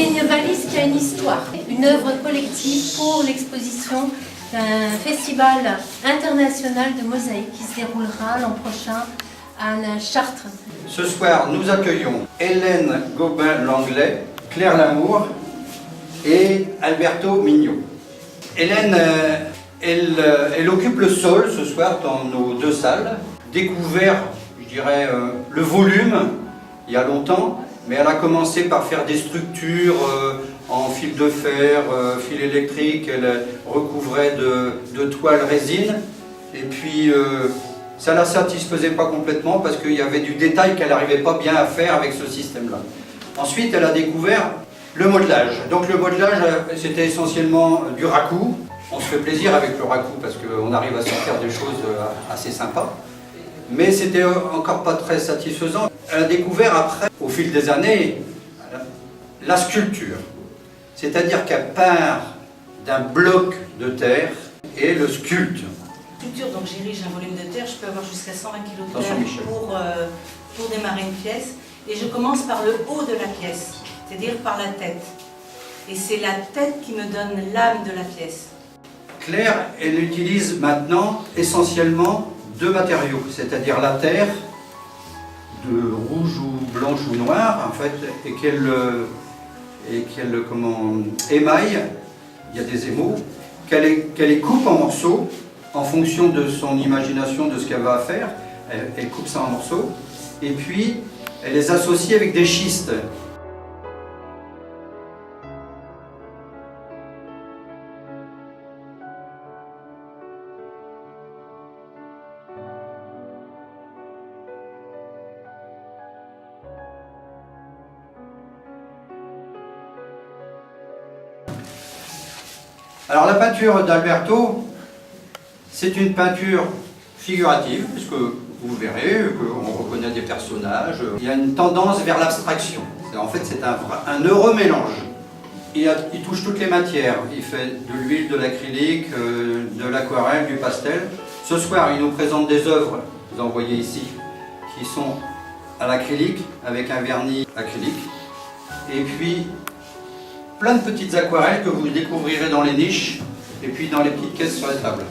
C'est une valise qui a une histoire, une œuvre collective pour l'exposition d'un festival international de mosaïque qui se déroulera l'an prochain à Chartres. Ce soir, nous accueillons Hélène Gobin-Langlais, Claire Lamour et Alberto Mignot. Hélène, elle occupe le sol ce soir dans nos deux salles, découvert, je dirais, le volume il y a longtemps, mais elle a commencé par faire des structures en fil de fer, fil électrique, elle recouvrait de toile résine, et puis ça ne la satisfaisait pas complètement parce qu'il y avait du détail qu'elle n'arrivait pas bien à faire avec ce système-là. Ensuite, elle a découvert le modelage. Donc le modelage, c'était essentiellement du raku. On se fait plaisir avec le raku parce qu'on arrive à sortir des choses assez sympas. Mais c'était encore pas très satisfaisant. Elle a découvert après, au fil des années, la sculpture. C'est-à-dire qu'elle part d'un bloc de terre et le sculpte. Donc j'érige un volume de terre, je peux avoir jusqu'à 120 kg de terre pour démarrer une pièce. Et je commence par le haut de la pièce, c'est-à-dire par la tête. Et c'est la tête qui me donne l'âme de la pièce. Claire, elle utilise maintenant essentiellement deux matériaux, c'est-à-dire la terre, de rouge ou blanche ou noire, en fait, et qu'elle émaille, il y a des émaux, qu'elle les coupe en morceaux, en fonction de son imagination, de ce qu'elle va faire, elle coupe ça en morceaux, et puis elle les associe avec des schistes. Alors la peinture d'Alberto, c'est une peinture figurative, puisque vous verrez qu'on reconnaît des personnages. Il y a une tendance vers l'abstraction. En fait, c'est un heureux mélange. Il touche toutes les matières. Il fait de l'huile, de l'acrylique, de l'aquarelle, du pastel. Ce soir, il nous présente des œuvres, vous en voyez ici, qui sont à l'acrylique, avec un vernis acrylique. Et puis, plein de petites aquarelles que vous découvrirez dans les niches et puis dans les petites caisses sur la table.